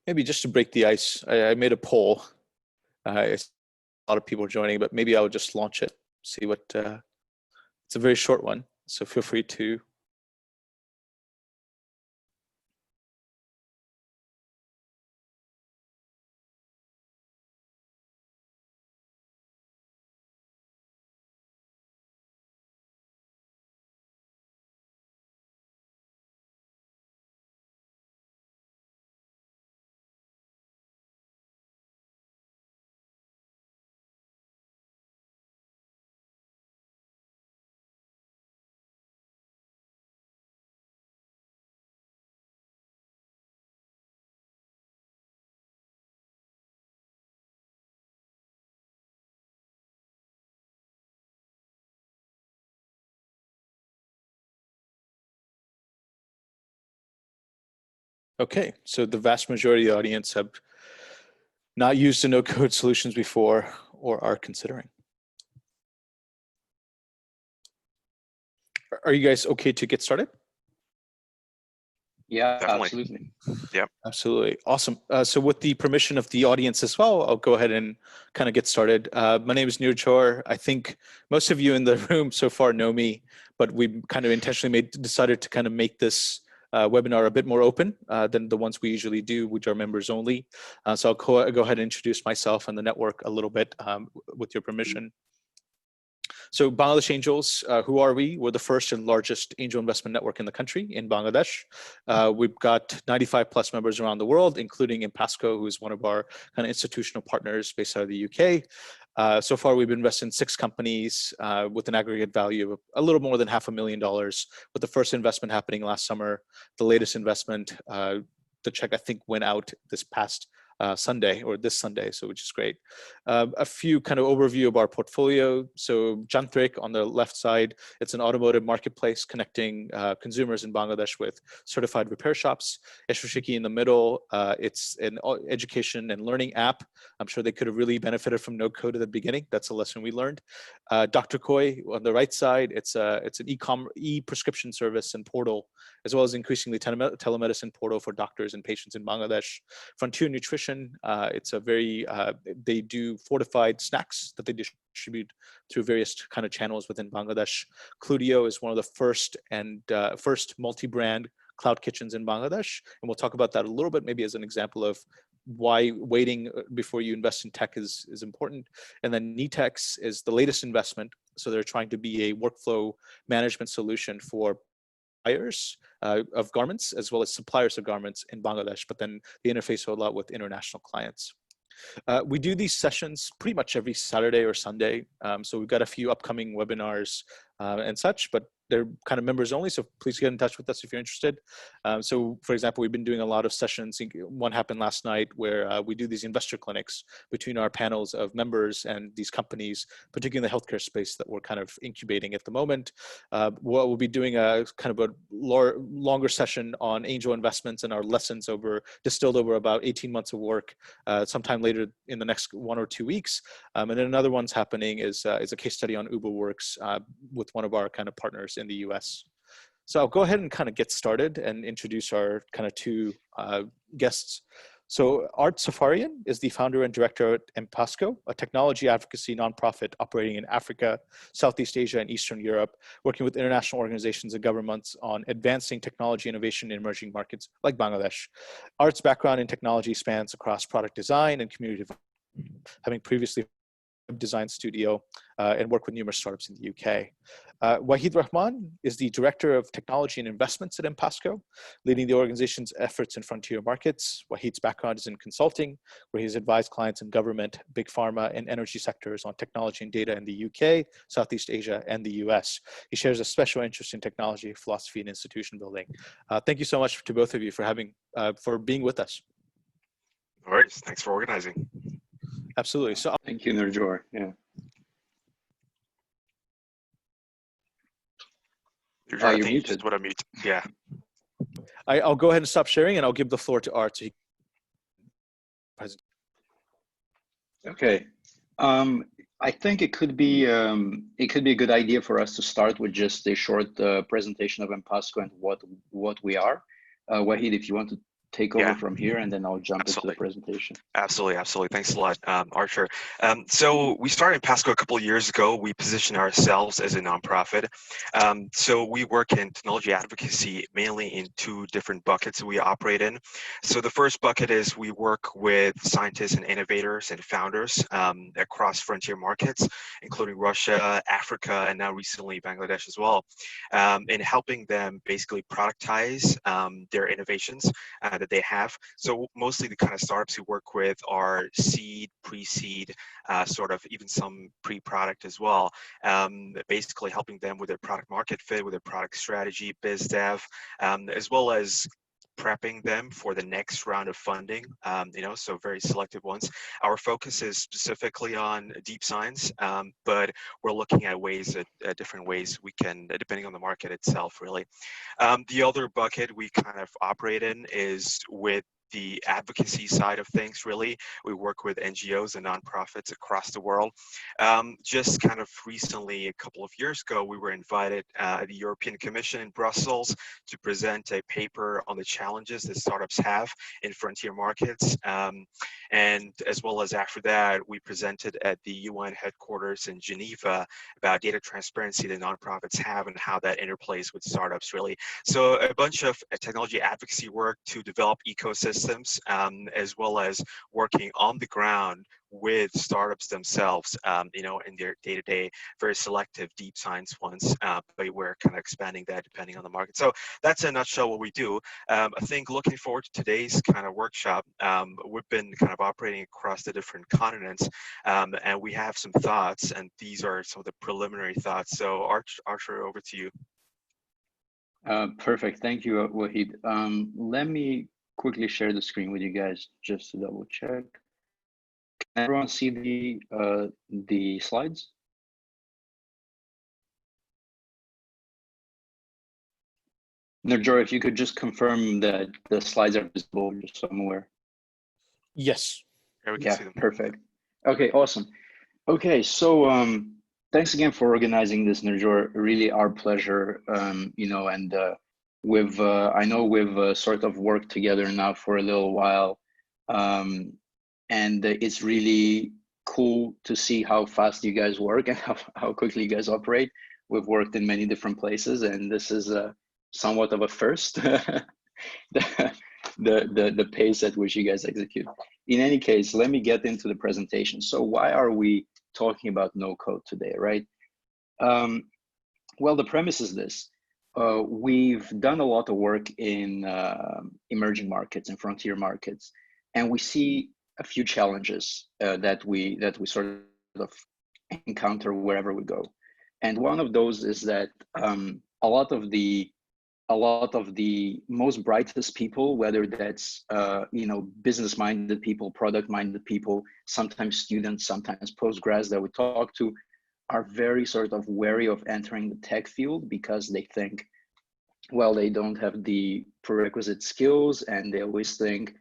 Maybe just to break the ice, I made a poll. It's a lot of people joining, but maybe I'll just launch it, see what, it's a very short one. So feel free to. Okay, so the vast majority of the audience have not used the no-code solutions before or are considering. Are you guys okay to get started? Yeah, Definitely. absolutely. Yep. Absolutely. Awesome. So with the permission of the audience as well, I'll go ahead and kind of get started. My name is Nirjor. I think most of you in the room so far know me, but we kind of intentionally decided to kind of make this webinar a bit more open than the ones we usually do, which are members only. So I'll go ahead and introduce myself and the network a little bit with your permission. So Bangladesh Angels, who are we? We're the first and largest angel investment network in the country in Bangladesh. We've got 95 plus members around the world, including Empasco, who is one of our kind of institutional partners based out of the UK. So far, we've invested in 6 companies with an aggregate value of a little more than $500,000, with the first investment happening last summer. The latest investment, the check I think went out this past Sunday or this Sunday, so which is great. A few kind of overview of our portfolio. So Jantrik on the left side, it's an automotive marketplace connecting consumers in Bangladesh with certified repair shops. Eshwashiki in the middle, it's an education and learning app. I'm sure they could have really benefited from no code at the beginning. That's a lesson we learned. Dr. Koi on the right side, it's an e-prescription service and portal, as well as increasingly telemedicine portal for doctors and patients in Bangladesh. Frontier Nutrition, it's a very, they do fortified snacks that they distribute through various kind of channels within Bangladesh. Cludio is one of the first multi-brand cloud kitchens in Bangladesh. And we'll talk about that a little bit, maybe as an example of why waiting before you invest in tech is important. And then Netex is the latest investment. So they're trying to be a workflow management solution for buyers of garments as well as suppliers of garments in Bangladesh, but then they interface a lot with international clients. We do these sessions pretty much every Saturday or Sunday. So we've got a few upcoming webinars and such, but they're kind of members only. So please get in touch with us if you're interested. So for example, we've been doing a lot of sessions. One happened last night where we do these investor clinics between our panels of members and these companies, particularly in the healthcare space that we're kind of incubating at the moment. We'll be doing a kind of a longer session on angel investments and our lessons distilled over about 18 months of work sometime later in the next 1 or 2 weeks. And then another one's happening is a case study on UberWorks with one of our kind of partners in the US. So I'll go ahead and kind of get started and introduce our kind of 2 guests. So Art Safarian is the founder and director at Empasco, a technology advocacy nonprofit operating in Africa, Southeast Asia, and Eastern Europe, working with international organizations and governments on advancing technology innovation in emerging markets like Bangladesh. Art's background in technology spans across product design and community development, having previously design studio and work with numerous startups in the UK. Wahid Rahman is the Director of Technology and Investments at Empasco, leading the organization's efforts in frontier markets. Wahid's background is in consulting, where he's advised clients in government, big pharma, and energy sectors on technology and data in the UK, Southeast Asia, and the US. He shares a special interest in technology, philosophy, and institution building. Thank you so much to both of you for being with us. All right, thanks for organizing. Absolutely. So Thank you, Nirjor. Yeah. You're muted. just want to mute. Yeah. I'll go ahead and stop sharing, and I'll give the floor to Art. So Okay. I think it could be a good idea for us to start with just a short presentation of Empasco and what we are. Wahid, if you want to take over from here, and then I'll jump into Absolutely. the presentation. Absolutely. Thanks a lot, Archer. So we started Empasco a couple of years ago. We position ourselves as a nonprofit. So we work in technology advocacy mainly in two different buckets we operate in. So the first bucket is we work with scientists and innovators and founders across frontier markets, including Russia, Africa, and now recently Bangladesh as well, in helping them basically productize their innovations that they have. So mostly the kind of startups we work with are seed, pre-seed, sort of even some pre-product as well, basically helping them with their product market fit, with their product strategy, biz dev, as well as prepping them for the next round of funding, so very selective ones. Our focus is specifically on deep science, but we're looking at ways, at different ways we can, depending on the market itself, really. The other bucket we kind of operate in is with the advocacy side of things, really. We work with NGOs and nonprofits across the world. Just kind of recently, a couple of years ago, we were invited at the European Commission in Brussels to present a paper on the challenges that startups have in frontier markets. And as well as after that, we presented at the UN headquarters in Geneva about data transparency that nonprofits have and how that interplays with startups, really. So a bunch of technology advocacy work to develop ecosystems, as well as working on the ground with startups themselves, in their day-to-day, very selective deep science ones, but we're kind of expanding that depending on the market. So that's in a nutshell what we do. I think looking forward to today's kind of workshop, we've been kind of operating across the different continents, and we have some thoughts, and these are some of the preliminary thoughts. So Archer, over to you. Perfect. Thank you, Wahid. Let me quickly share the screen with you guys just to double check. Can everyone see the slides? Nurjor, if you could just confirm that the slides are visible, just so I'm aware. Yes. Yeah, we can see them. Perfect. Okay, awesome. Okay, so thanks again for organizing this, Nurjor. Really our pleasure. And I know we've sort of worked together now for a little while, and it's really cool to see how fast you guys work and how quickly you guys operate. We've worked in many different places, and this is somewhat of a first. the pace at which you guys execute. In any case, let me get into the presentation. So why are we talking about no code today, right? Well, the premise is this. We've done a lot of work in emerging markets and frontier markets, and we see a few challenges that we sort of encounter wherever we go. And one of those is that a lot of the most brightest people, whether that's business-minded people, product-minded people, sometimes students, sometimes postgrads that we talk to, are very sort of wary of entering the tech field because they think, well, they don't have the prerequisite skills, and they always think,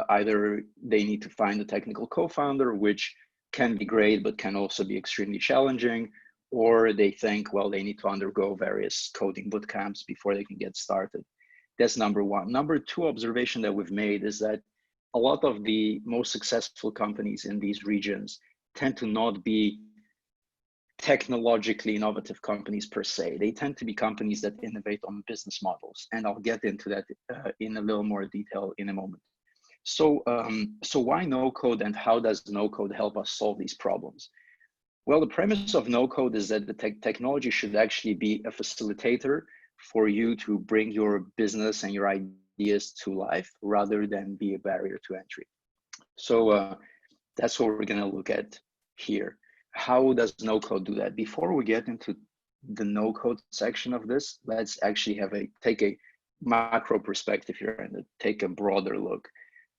either they need to find a technical co-founder, which can be great, but can also be extremely challenging, or they think, well, they need to undergo various coding boot camps before they can get started. That's number one. Number two observation that we've made is that a lot of the most successful companies in these regions tend to not be technologically innovative companies per se. They tend to be companies that innovate on business models. And I'll get into that in a little more detail in a moment. So, so why no code, and how does no code help us solve these problems? Well, the premise of no code is that the technology should actually be a facilitator for you to bring your business and your ideas to life rather than be a barrier to entry. So that's what we're going to look at here. How does no code do that? Before we get into the no code section of this, let's actually take a macro perspective here and take a broader look.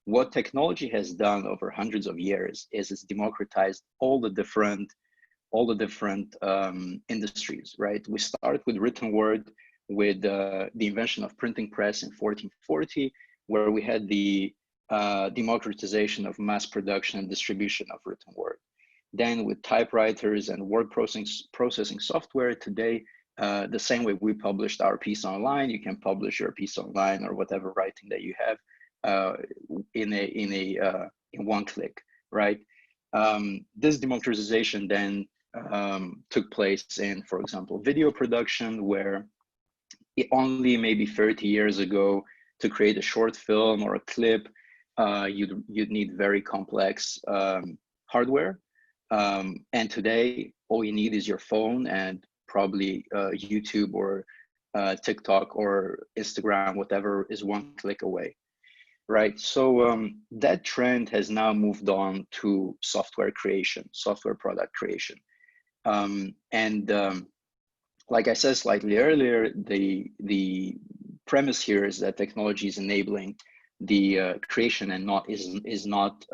What technology has done over hundreds of years is it's democratized all the different industries, right? We start with written word, with the invention of printing press in 1440, where we had the democratization of mass production and distribution of written word. Then with typewriters and word processing software, today The same way we published our piece online, you can publish your piece online or whatever writing that you have in one click, right? This democratization then took place in, for example, video production, where only maybe 30 years ago, to create a short film or a clip, you'd need very complex hardware. And today, all you need is your phone and probably YouTube or TikTok or Instagram, whatever is one click away, right? So that trend has now moved on to software creation, software product creation. Like I said slightly earlier, the premise here is that technology is enabling the creation and is not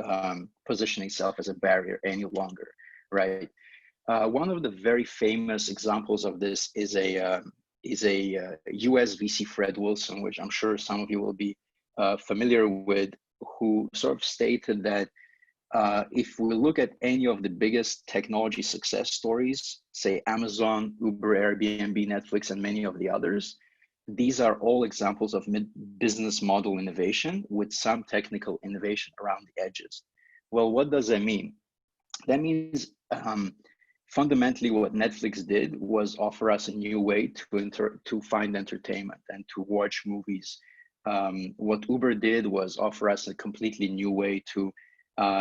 positioning itself as a barrier any longer, right? One of the very famous examples of this is a US VC, Fred Wilson, which I'm sure some of you will be familiar with, who sort of stated that if we look at any of the biggest technology success stories, say Amazon, Uber, Airbnb, Netflix, and many of the others, these are all examples of business model innovation with some technical innovation around the edges. Well, what does that mean? That means fundamentally what Netflix did was offer us a new way to find entertainment and to watch movies. What Uber did was offer us a completely new way to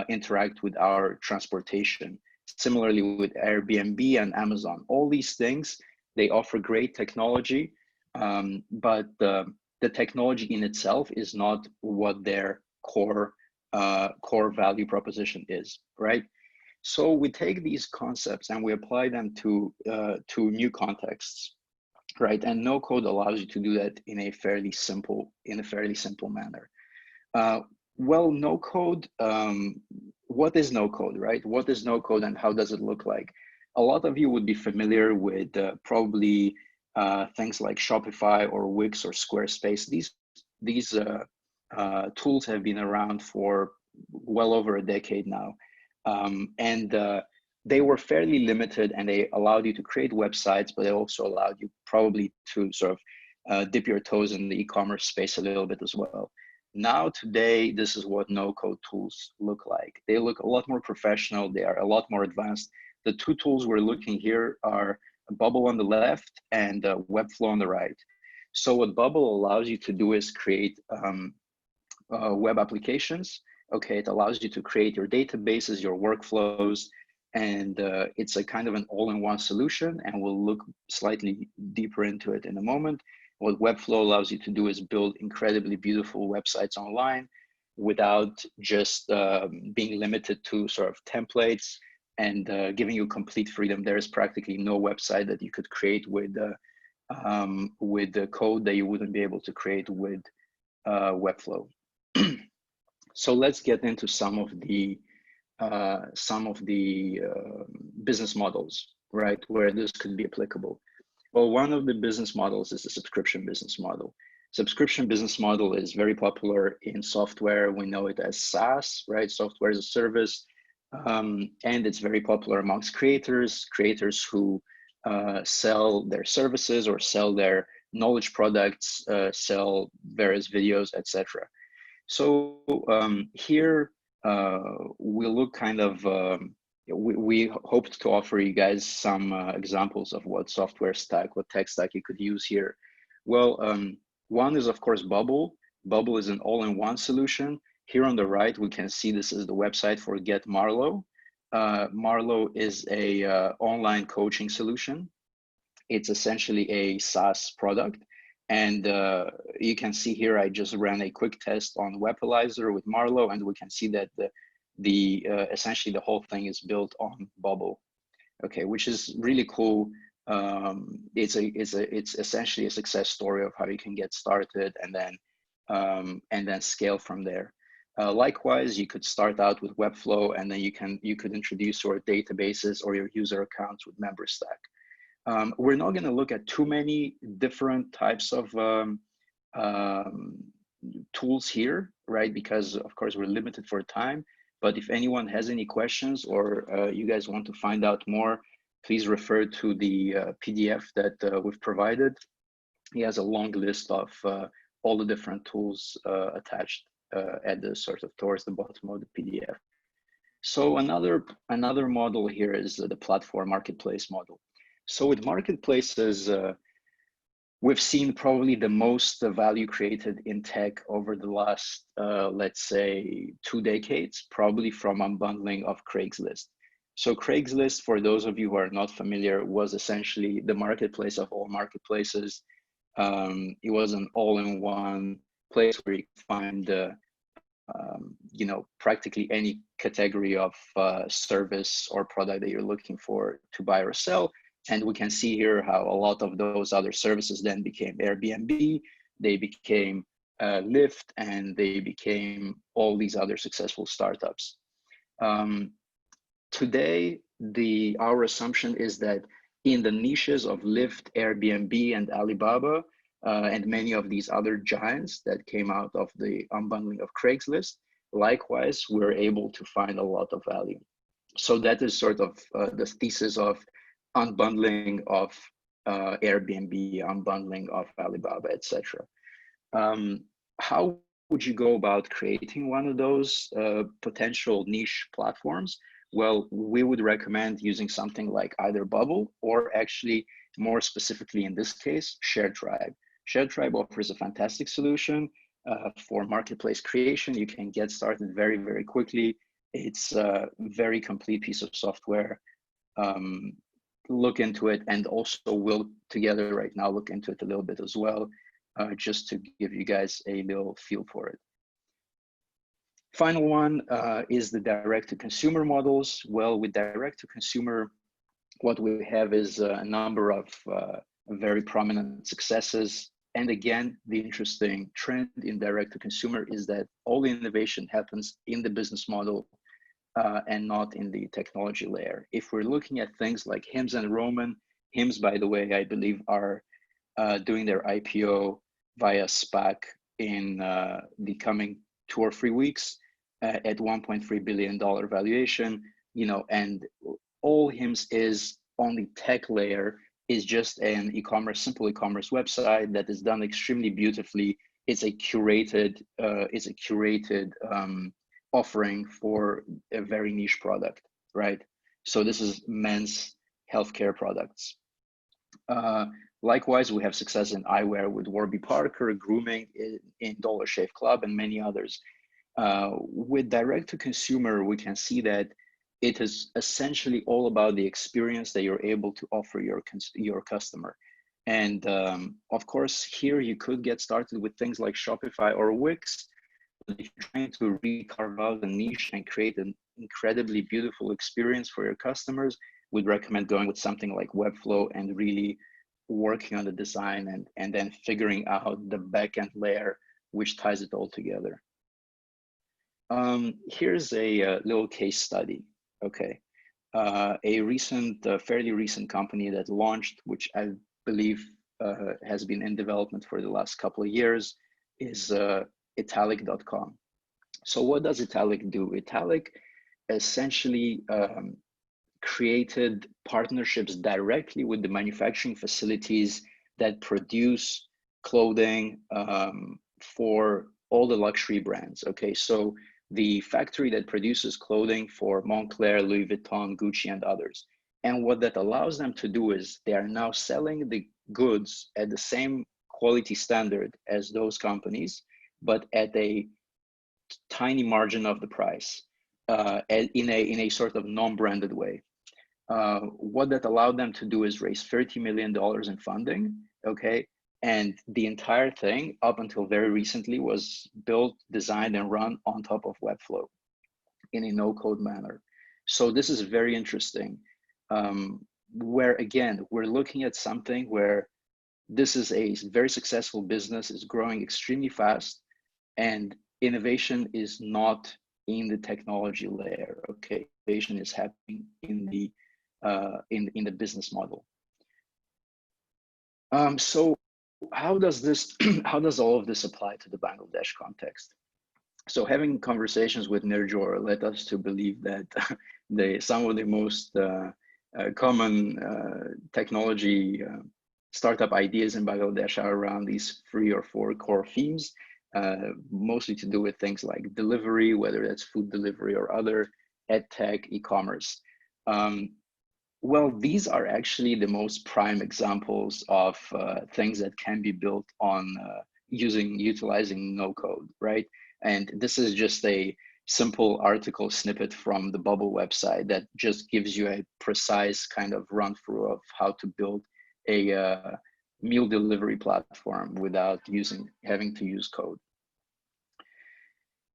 interact with our transportation. Similarly with Airbnb and Amazon, all these things, they offer great technology, but the technology in itself is not what their core value proposition is, right? So we take these concepts and we apply them to new contexts, right? And no code allows you to do that in a fairly simple manner. Well, no code, what is no code, right? What is no code and how does it look like? A lot of you would be familiar with probably things like Shopify or Wix or Squarespace. These tools have been around for well over a decade now. They were fairly limited and they allowed you to create websites, but they also allowed you probably to sort of dip your toes in the e-commerce space a little bit as well. Now, today, this is what no-code tools look like. They look a lot more professional. They are a lot more advanced. The two tools we're looking here are Bubble on the left and Webflow on the right. So what Bubble allows you to do is create web applications. Okay, it allows you to create your databases, your workflows, and it's a kind of an all-in-one solution, and we'll look slightly deeper into it in a moment. What Webflow allows you to do is build incredibly beautiful websites online without just being limited to sort of templates and giving you complete freedom. There is practically no website that you could create with the code that you wouldn't be able to create with Webflow. So let's get into some of the business models, right, where this could be applicable. Well, one of the business models is the subscription business model. Subscription business model is very popular in software. We know it as SaaS, right? Software as a service. And it's very popular amongst creators who sell their services or sell their knowledge products, sell various videos, etc. So here we look kind of, we hoped to offer you guys some examples of what software stack, what tech stack you could use here. Well, one is of course Bubble. Bubble is an all-in-one solution. Here on the right, we can see this is the website for Get Marlow. Marlow is a online coaching solution. It's essentially a SaaS product. And you can see here, I just ran a quick test on Webalizer with Marlow, and we can see that essentially the whole thing is built on Bubble, okay, which is really cool. It's essentially a success story of how you can get started and then scale from there. Likewise, you could start out with Webflow, and then you could introduce your databases or your user accounts with MemberStack. We're not going to look at too many different types of tools here, right? Because of course we're limited for time. But if anyone has any questions or you guys want to find out more, please refer to the PDF that we've provided. He has a long list of all the different tools attached at the sort of towards the bottom of the PDF. So another model here is the platform marketplace model. So with marketplaces, we've seen probably the most value created in tech over the last, let's say, 2 decades, probably from unbundling of Craigslist. So Craigslist, for those of you who are not familiar, was essentially the marketplace of all marketplaces. It was an all-in-one place where you could find, you know, practically any category of service or product that you're looking for to buy or sell. And we can see here how a lot of those other services then became Airbnb, they became Lyft, and they became all these other successful startups. Today, our assumption is that in the niches of Lyft, Airbnb, and Alibaba, and many of these other giants that came out of the unbundling of Craigslist, likewise, we're able to find a lot of value. So that is sort of the thesis of unbundling of Airbnb, unbundling of Alibaba, etc. How would you go about creating one of those potential niche platforms? Well, we would recommend using something like either Bubble or actually more specifically in this case, ShareTribe. ShareTribe offers a fantastic solution for marketplace creation. You can get started very, very quickly. It's a very complete piece of software. Look into it, and also we'll together right now look into it a little bit as well, just to give you guys a little feel for it. Final one is the direct-to-consumer models. Well, with direct-to-consumer, what we have is a number of very prominent successes. And again, the interesting trend in direct-to-consumer is that all the innovation happens in the business model and not in the technology layer. If we're looking at things like Hims and Roman, Hims, by the way, I believe are doing their IPO via SPAC in the coming 2 or 3 weeks at $1.3 billion valuation, you know, and all Hims is on the tech layer is just an simple e-commerce website that is done extremely beautifully. It's a curated offering for a very niche product, right? So this is men's healthcare products. Likewise, we have success in eyewear with Warby Parker, grooming in Dollar Shave Club, and many others. With direct to consumer, we can see that it is essentially all about the experience that you're able to offer your customer. And of course, here you could get started with things like Shopify or Wix. But if you're trying to carve out a niche and create an incredibly beautiful experience for your customers, we'd recommend going with something like Webflow and really working on the design and then figuring out the backend layer which ties it all together. Here's a little case study. Okay, a fairly recent company that launched, which I believe has been in development for the last couple of years, is Italic.com. So what does Italic do? Italic essentially created partnerships directly with the manufacturing facilities that produce clothing for all the luxury brands. Okay, so the factory that produces clothing for Moncler, Louis Vuitton, Gucci, and others. And what that allows them to do is they are now selling the goods at the same quality standard as those companies, but at a tiny margin of the price, in a sort of non-branded way. What that allowed them to do is raise $30 million in funding, okay? And the entire thing, up until very recently, was built, designed, and run on top of Webflow in a no-code manner. So this is very interesting, where again, we're looking at something where this is a very successful business, is growing extremely fast, and innovation is not in the technology layer. Okay, innovation is happening in the business model. So how does all of this apply to the Bangladesh context? So having conversations with Nirjor led us to believe that some of the most technology startup ideas in Bangladesh are around these 3 or 4 core themes, mostly to do with things like delivery, whether that's food delivery or other, ed tech, e-commerce. Well, these are actually the most prime examples of things that can be built on utilizing no code, right? And this is just a simple article snippet from the Bubble website that just gives you a precise kind of run through of how to build a meal delivery platform without having to use code.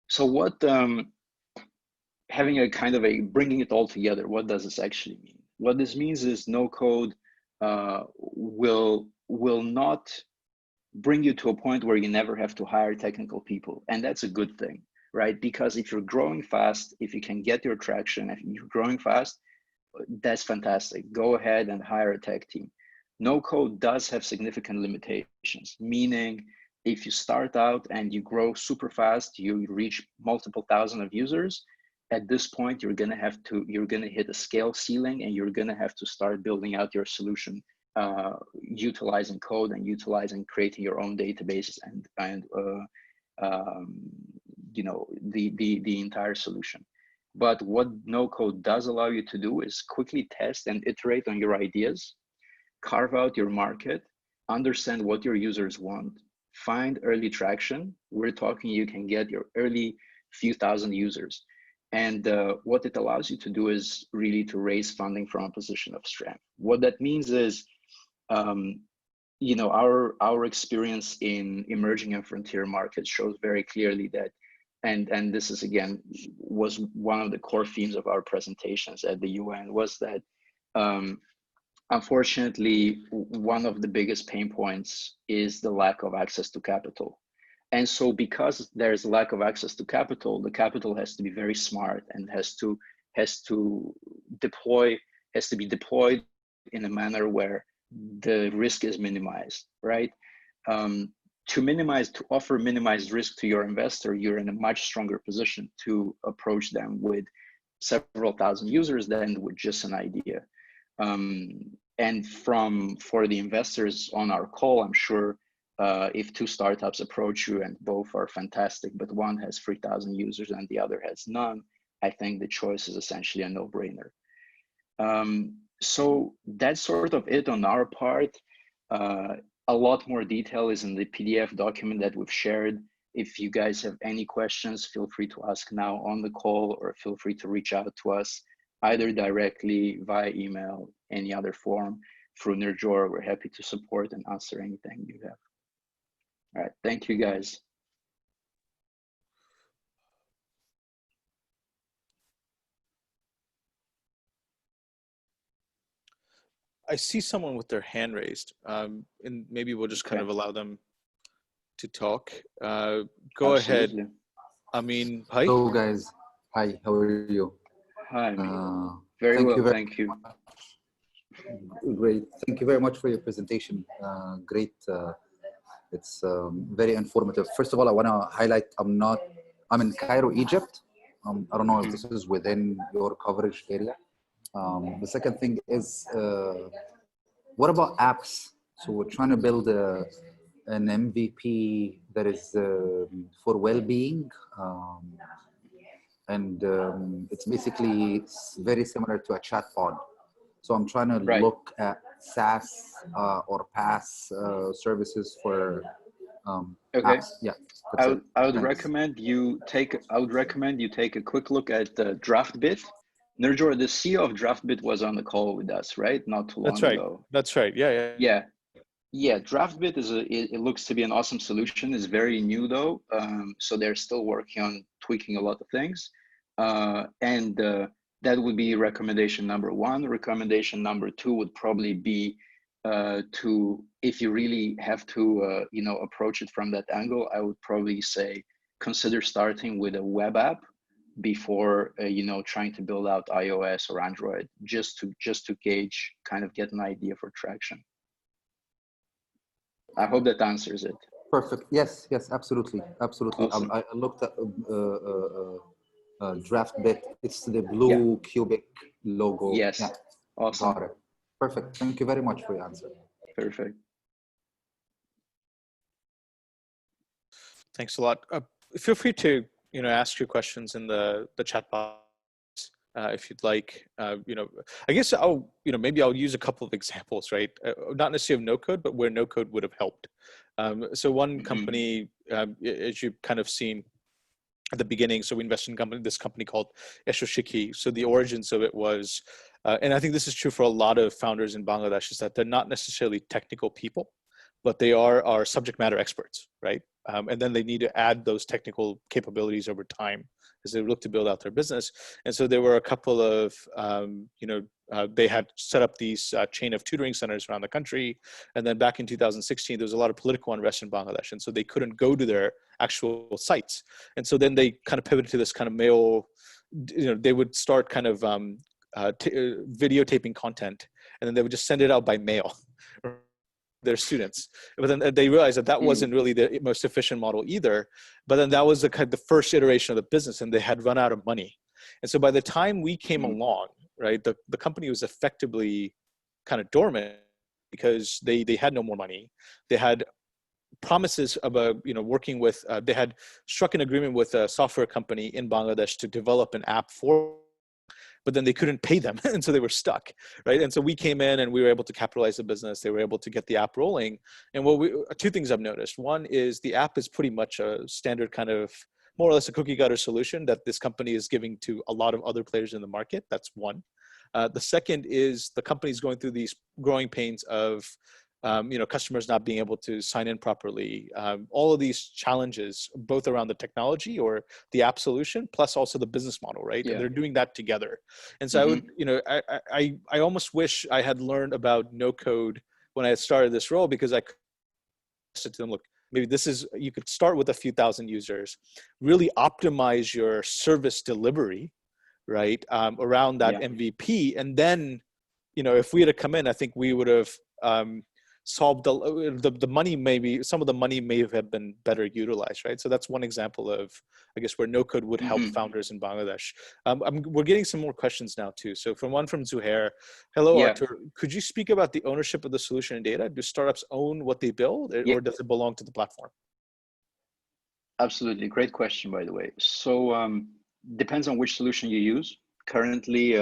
So what, having a kind of bringing it all together, what does this actually mean? What this means is no code will not bring you to a point where you never have to hire technical people. And that's a good thing, right? Because if you're growing fast, if you can get your traction, if you're growing fast, that's fantastic. Go ahead and hire a tech team. No code does have significant limitations, meaning if you start out and you grow super fast, you reach multiple thousand of users, at this point, you're gonna hit a scale ceiling and you're gonna have to start building out your solution utilizing code and creating your own databases and you know, the entire solution. But what no code does allow you to do is quickly test and iterate on your ideas, carve out your market, understand what your users want, find early traction. We're talking you can get your early few thousand users. And what it allows you to do is really to raise funding from a position of strength. What that means is, you know, our experience in emerging and frontier markets shows very clearly that, and this is again, was one of the core themes of our presentations at the UN, was that unfortunately, one of the biggest pain points is the lack of access to capital. And so because there's a lack of access to capital, the capital has to be very smart and has to be deployed in a manner where the risk is minimized, right? To offer minimized risk to your investor, you're in a much stronger position to approach them with several thousand users than with just an idea. And for the investors on our call, I'm sure if 2 startups approach you and both are fantastic, but one has 3,000 users and the other has none, I think the choice is essentially a no-brainer. So that's sort of it on our part. A lot more detail is in the PDF document that we've shared. If you guys have any questions, feel free to ask now on the call, or feel free to reach out to us either directly via email, any other form through Nirjor. We're happy to support and answer anything you have. All right, thank you guys. I see someone with their hand raised, and maybe we'll just kind of allow them to talk. Go ahead. I mean, hi. Hello, guys. Hi, how are you? Hi. Very well, thank you. Great. Thank you very much for your presentation. Great. It's very informative. First of all, I want to highlight I'm in Cairo, Egypt. I don't know if this is within your coverage area. The second thing is, what about apps? So we're trying to build an MVP that is for well-being, and it's very similar to a chatbot. So I'm trying to look at SaaS or PaaS services for apps. Yeah, I would recommend you take a quick look at DraftBit. Nirjor, the CEO of DraftBit was on the call with us, right? Not too long ago. That's right. Yeah. DraftBit it looks to be an awesome solution. It's very new though, so they're still working on tweaking a lot of things, and that would be recommendation number 1. Recommendation number 2 would probably be if you really have to you know, approach it from that angle, I would probably say consider starting with a web app before you know, trying to build out iOS or Android, just to gauge, kind of get an idea for traction. I hope that answers it. Perfect. Yes, absolutely. Awesome. I looked at DraftBit. It's the blue cubic logo. Yes. Awesome. Got it. Perfect. Thank you very much for your answer. Perfect. Thanks a lot. Feel free to ask your questions in the chat box if you'd like. I guess maybe I'll use a couple of examples, right? Not necessarily of no code, but where no code would have helped. So one company, as you've kind of seen at the beginning, so we invested in this company called Eshoshiki. So the origins of it was, and I think this is true for a lot of founders in Bangladesh, is that they're not necessarily technical people, but they are subject matter experts, right? And then they need to add those technical capabilities over time as they look to build out their business. And so there were a couple of, they had set up these chain of tutoring centers around the country. And then back in 2016, there was a lot of political unrest in Bangladesh. And so they couldn't go to their actual sites. And so then they kind of pivoted to this kind of mail, they would start kind of videotaping content, and then they would just send it out by mail. Their students, but then they realized that wasn't really the most efficient model either. But then that was the first iteration of the business, and they had run out of money. And so by the time we came along, right, the company was effectively kind of dormant because they had no more money. They had promises about working with. They had struck an agreement with a software company in Bangladesh to develop an app for. But then they couldn't pay them, and so they were stuck, right? And so we came in and we were able to capitalize the business. They were able to get the app rolling. And two things I've noticed. One is the app is pretty much a standard kind of, more or less a cookie cutter solution that this company is giving to a lot of other players in the market. That's one. The second is the company is going through these growing pains of customers not being able to sign in properly, all of these challenges, both around the technology or the app solution, plus also the business model, right? Yeah. And they're doing that together. And so I would, I almost wish I had learned about no code when I had started this role, because I said to them, look, maybe you could start with a few thousand users, really optimize your service delivery, right? Around that MVP. And then, if we had to come in, I think we would have, solved the money. Maybe some of the money may have been better utilized, right? So that's one example of, I guess, where no code would help founders in Bangladesh. We're getting some more questions now too. So one from Zuhair. Hello, Artur. Could you speak about the ownership of the solution and data? Do startups own what they build, or does it belong to the platform? Absolutely. Great question, by the way. So depends on which solution you use. Currently,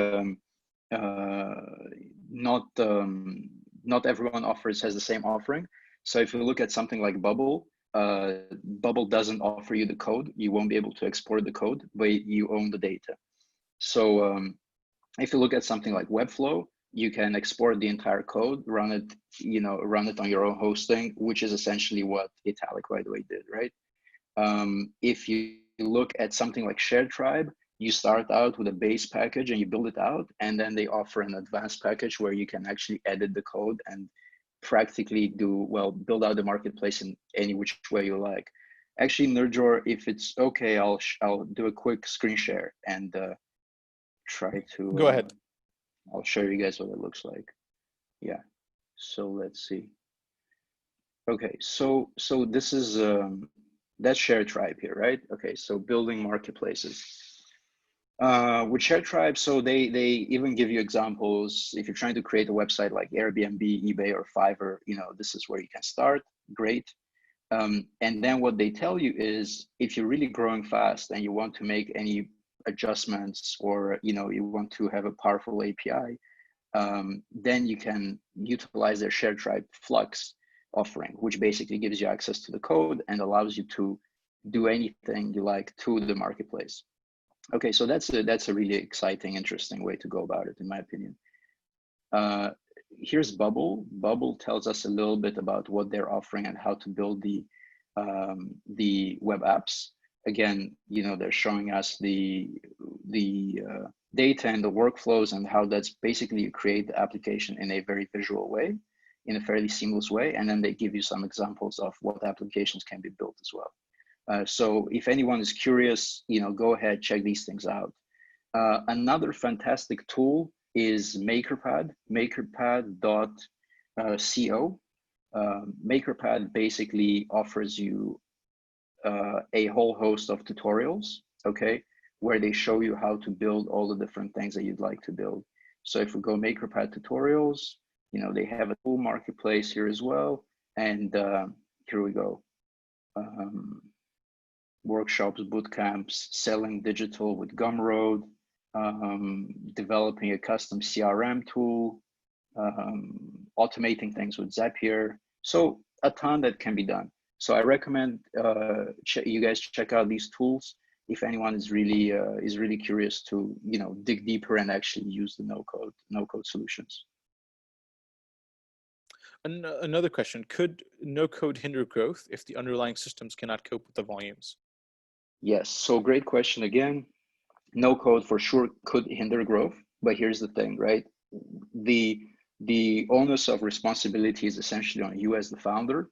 not everyone has the same offering. So if you look at something like Bubble, Bubble doesn't offer you the code. You won't be able to export the code, but you own the data. So if you look at something like Webflow, you can export the entire code, run it on your own hosting, which is essentially what Italic, by the way, did, right? If you look at something like ShareTribe, you start out with a base package and you build it out, and then they offer an advanced package where you can actually edit the code and practically build out the marketplace in any which way you like. Actually, Nurjor, if it's okay, I'll do a quick screen share and try to go ahead. I'll show you guys what it looks like. Yeah. So let's see. Okay. So this is that's ShareTribe here, right? Okay. So building marketplaces. With ShareTribe, so they even give you examples. If you're trying to create a website like Airbnb, eBay, or Fiverr, this is where you can start. Great. And then what they tell you is, if you're really growing fast and you want to make any adjustments, or you want to have a powerful API, then you can utilize their ShareTribe Flux offering, which basically gives you access to the code and allows you to do anything you like to the marketplace. Okay, so that's a really exciting, interesting way to go about it, in my opinion. Here's Bubble. Bubble tells us a little bit about what they're offering and how to build the web apps. Again, they're showing us the data and the workflows and how that's basically you create the application in a very visual way, in a fairly seamless way, and then they give you some examples of what applications can be built as well. So if anyone is curious, go ahead, check these things out. Another fantastic tool is MakerPad, makerpad.co. MakerPad basically offers you a whole host of tutorials, okay, where they show you how to build all the different things that you'd like to build. So if we go MakerPad tutorials, you know, they have a full marketplace here as well. And here we go. Workshops, boot camps, selling digital with Gumroad, developing a custom CRM tool, automating things with Zapier. So a ton that can be done. So I recommend you guys check out these tools if anyone is really curious to, you know, dig deeper and actually use the no code solutions. Another question: could no code hinder growth if the underlying systems cannot cope with the volumes? Yes. So great question again. No code for sure could hinder growth, but here's the thing, right? The onus of responsibility is essentially on you as the founder.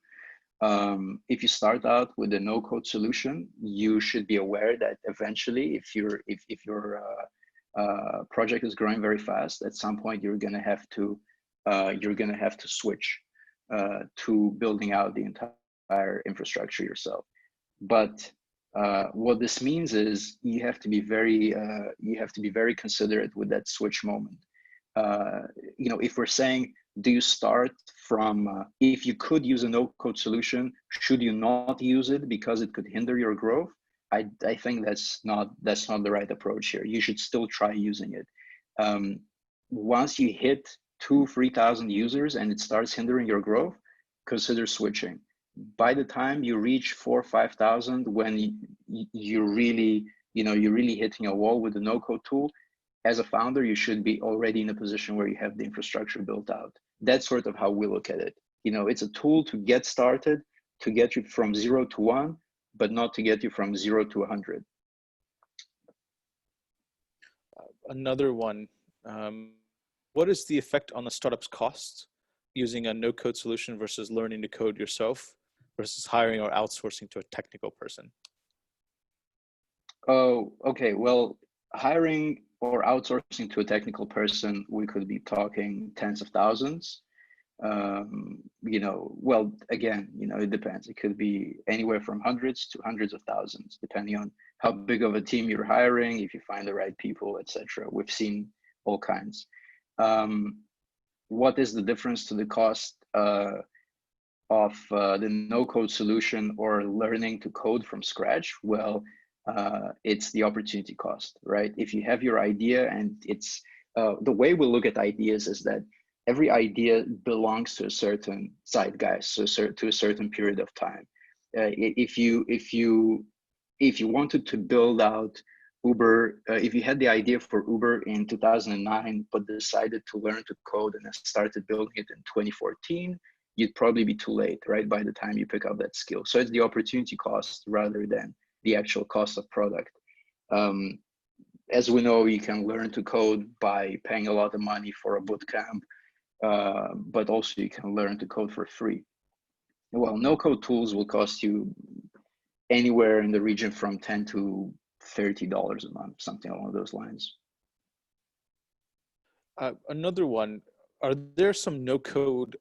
If you start out with a no-code solution, you should be aware that eventually, if your project is growing very fast, at some point you're gonna have to switch to building out the entire infrastructure yourself. But what this means is you have to be very considerate with that switch moment. You know, if we're saying, do you start from, if you could use a no-code solution, should you not use it because it could hinder your growth? I think that's not the right approach here. You should still try using it. Once you hit 2,000-3,000 users and it starts hindering your growth, consider switching. By the time you reach 4,000 or 5,000, when you're really hitting a wall with the no-code tool, as a founder, you should be already in a position where you have the infrastructure built out. That's sort of how we look at it. You know, it's a tool to get started, to get you from 0 to 1, but not to get you from 0 to 100. Another one, what is the effect on the startup's costs using a no-code solution versus learning to code yourself versus hiring or outsourcing to a technical person? Oh, okay. Well, hiring or outsourcing to a technical person, we could be talking tens of thousands. You know, well, again, you know, it depends. It could be anywhere from hundreds to hundreds of thousands, depending on how big of a team you're hiring, if you find the right people, etc. We've seen all kinds. What is the difference to the cost of the no-code solution or learning to code from scratch? Well, it's the opportunity cost, right? If you have your idea, and it's the way we look at ideas is that every idea belongs to a certain zeitgeist, so to a certain period of time. If you wanted to build out Uber, if you had the idea for Uber in 2009, but decided to learn to code and started building it in 2014, you'd probably be too late, right? By the time you pick up that skill. So it's the opportunity cost rather than the actual cost of product. As we know, you can learn to code by paying a lot of money for a bootcamp, but also you can learn to code for free. Well, no-code tools will cost you anywhere in the region from $10 to $30 a month, something along those lines. Another one, are there some no-code,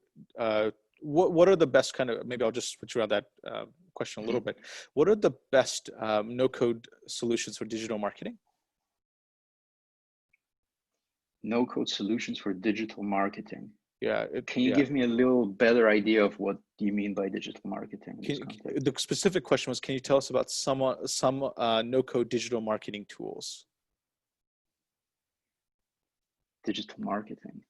what are the best kind of, maybe I'll just switch around that question a little bit. What are the best no-code solutions for digital marketing? No-code solutions for digital marketing. Yeah. Can you give me a little better idea of what you mean by digital marketing? The specific question was, can you tell us about some no-code digital marketing tools? Digital marketing.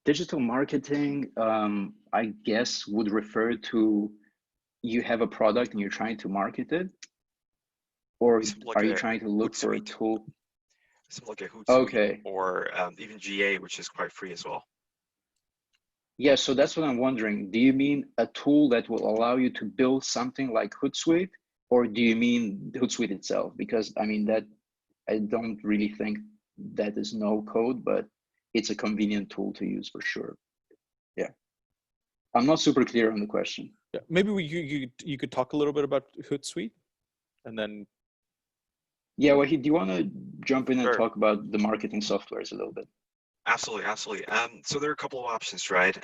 Digital marketing, I guess, would refer to you have a product and you're trying to market it, or are you trying to look for a tool? Something like a Hootsuite, okay, or even GA, which is quite free as well. Yeah, so that's what I'm wondering. Do you mean a tool that will allow you to build something like Hootsuite, or do you mean Hootsuite itself? Because I mean that I don't really think that is no code, but it's a convenient tool to use for sure. Yeah, I'm not super clear on the question. Yeah, maybe you could talk a little bit about Hootsuite, and then. Yeah, Wahid, do you want to jump in and Sure. talk about the marketing softwares a little bit? Absolutely, absolutely. So there are a couple of options, right?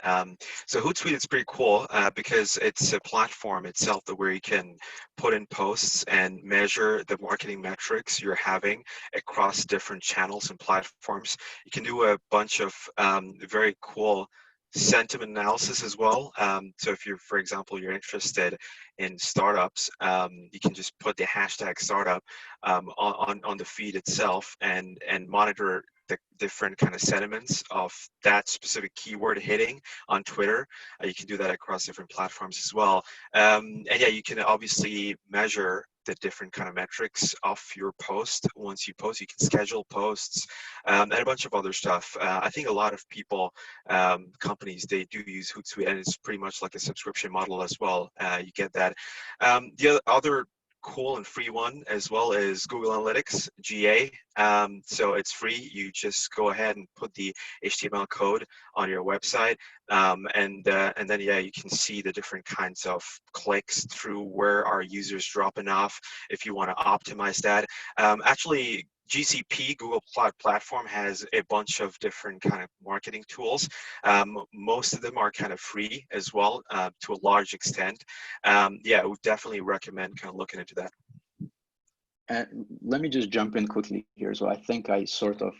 So Hootsuite is pretty cool because it's a platform itself that where you can put in posts and measure the marketing metrics you're having across different channels and platforms. You can do a bunch of very cool sentiment analysis as well. So if you're, for example, you're interested in startups, you can just put the hashtag startup on the feed itself and monitor the different kind of sentiments of that specific keyword hitting on Twitter. You can do that across different platforms as well. And yeah, you can obviously measure the different kind of metrics of your post. Once you post, you can schedule posts and a bunch of other stuff. I think a lot of people, companies, they do use Hootsuite, and it's pretty much like a subscription model as well. You get that. The other cool and free one as well is Google Analytics GA. So it's free. You just go ahead and put the HTML code on your website, and then yeah, you can see the different kinds of clicks through where are users dropping off. If you want to optimize that, actually. GCP, Google Cloud Platform, has a bunch of different kind of marketing tools. Most of them are kind of free as well, to a large extent. Yeah, I would definitely recommend kind of looking into that. Let me just jump in quickly here. So I think I sort of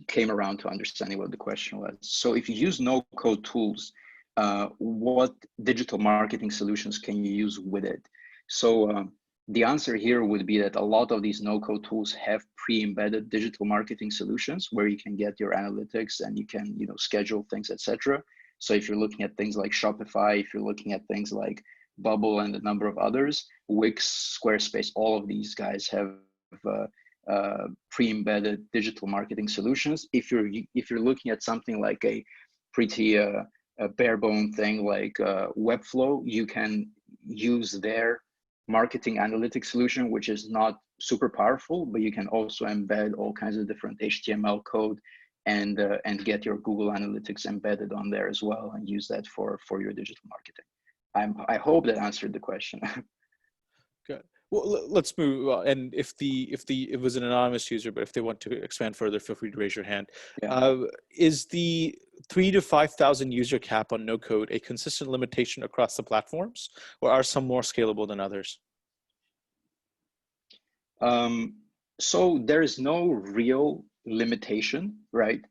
came around to understanding what the question was. So if you use no-code tools, what digital marketing solutions can you use with it? So the answer here would be that a lot of these no-code tools have pre-embedded digital marketing solutions where you can get your analytics and you can, you know, schedule things, etc. So if you're looking at things like Shopify, if you're looking at things like Bubble and a number of others, Wix, Squarespace, all of these guys have pre-embedded digital marketing solutions. If you're looking at something like a pretty a bare bone thing like Webflow, you can use their marketing analytics solution, which is not super powerful, but you can also embed all kinds of different HTML code and get your Google Analytics embedded on there as well, and use that for your digital marketing. I hope that answered the question. Good. Well, let's move on. And if it was an anonymous user, but if they want to expand further, feel free to raise your hand. Yeah. Is the 3,000 to 5,000 user cap on no code a consistent limitation across the platforms, or are some more scalable than others? So there is no real limitation, right?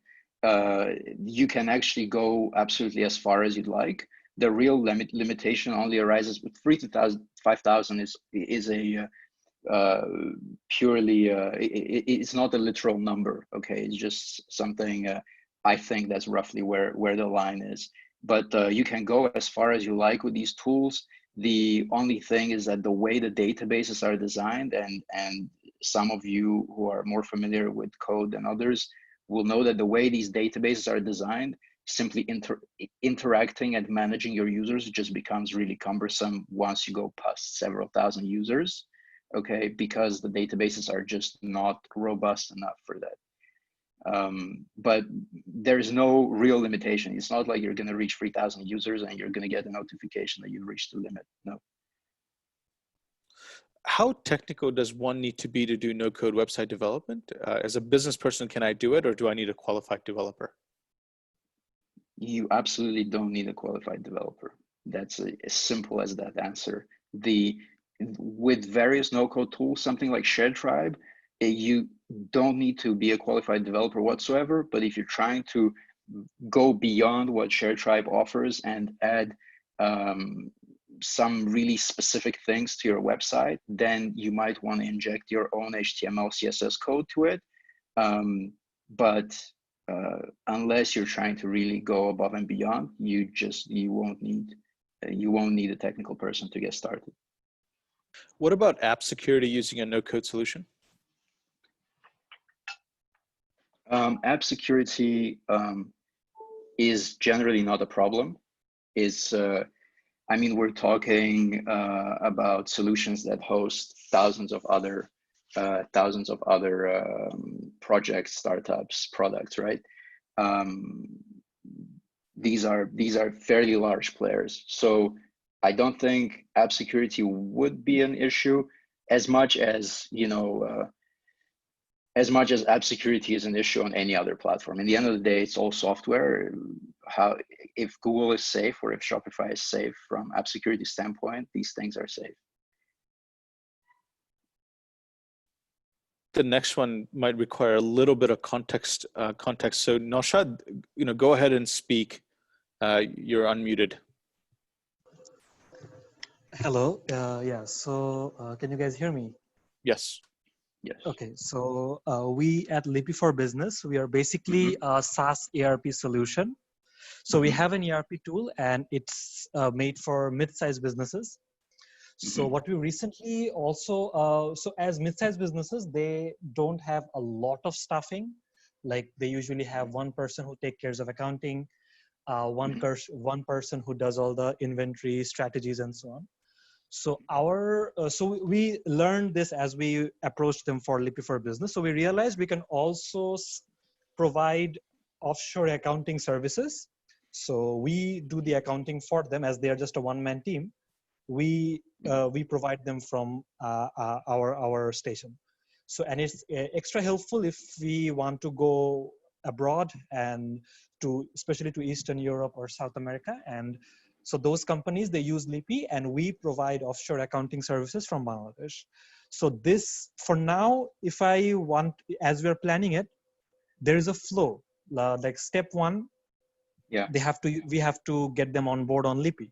You can actually go absolutely as far as you'd like. The real limitation only arises with 3,000 to 5,000 is a purely it's not a literal number. Okay, it's just something I think that's roughly where the line is. But you can go as far as you like with these tools. The only thing is that the way the databases are designed, and some of you who are more familiar with code than others will know that the way these databases are designed, simply interacting and managing your users just becomes really cumbersome once you go past several thousand users. Okay, because the databases are just not robust enough for that. But there's no real limitation. It's not like you're going to reach 3,000 users and you're going to get a notification that you've reached the limit. No. How technical does one need to be to do no-code website development? As a business person, can I do it, or do I need a qualified developer? You absolutely don't need a qualified developer. That's as simple as that answer. With various no-code tools, something like ShareTribe, you don't need to be a qualified developer whatsoever. But if you're trying to go beyond what ShareTribe offers and add some really specific things to your website, then you might want to inject your own HTML, CSS code to it. But unless you're trying to really go above and beyond, you won't need a technical person to get started. What about app security using a no-code solution? App security is generally not a problem. I mean, we're talking about solutions that host thousands of other projects, startups, products, right? These are fairly large players. So I don't think app security would be an issue as much as, you know, as much as app security is an issue on any other platform. In the end of the day, it's all software. How, if Google is safe or if Shopify is safe from app security standpoint, these things are safe. The next one might require a little bit of context. So Naushad, go ahead and speak. You're unmuted. Hello. Yeah. So can you guys hear me? Yes. Yes. Okay. So we at Lippy for Business, we are basically a SaaS ERP solution. So we have an ERP tool, and it's made for mid-sized businesses. So what we recently also, so as mid-sized businesses, they don't have a lot of staffing. Like they usually have one person who takes care of accounting, one person who does all the inventory strategies and so on. So we learned this as we approached them for Lippy for Business. So we realized we can also provide offshore accounting services. So we do the accounting for them, as they are just a one-man team. We provide them from our station. So, and it's extra helpful if we want to go abroad and especially to Eastern Europe or South America. And so those companies, they use Lippy, and we provide offshore accounting services from Bangladesh. So this, for now, if I want, as we're planning it, there is a flow. Like step one, we have to get them on board on Lippy.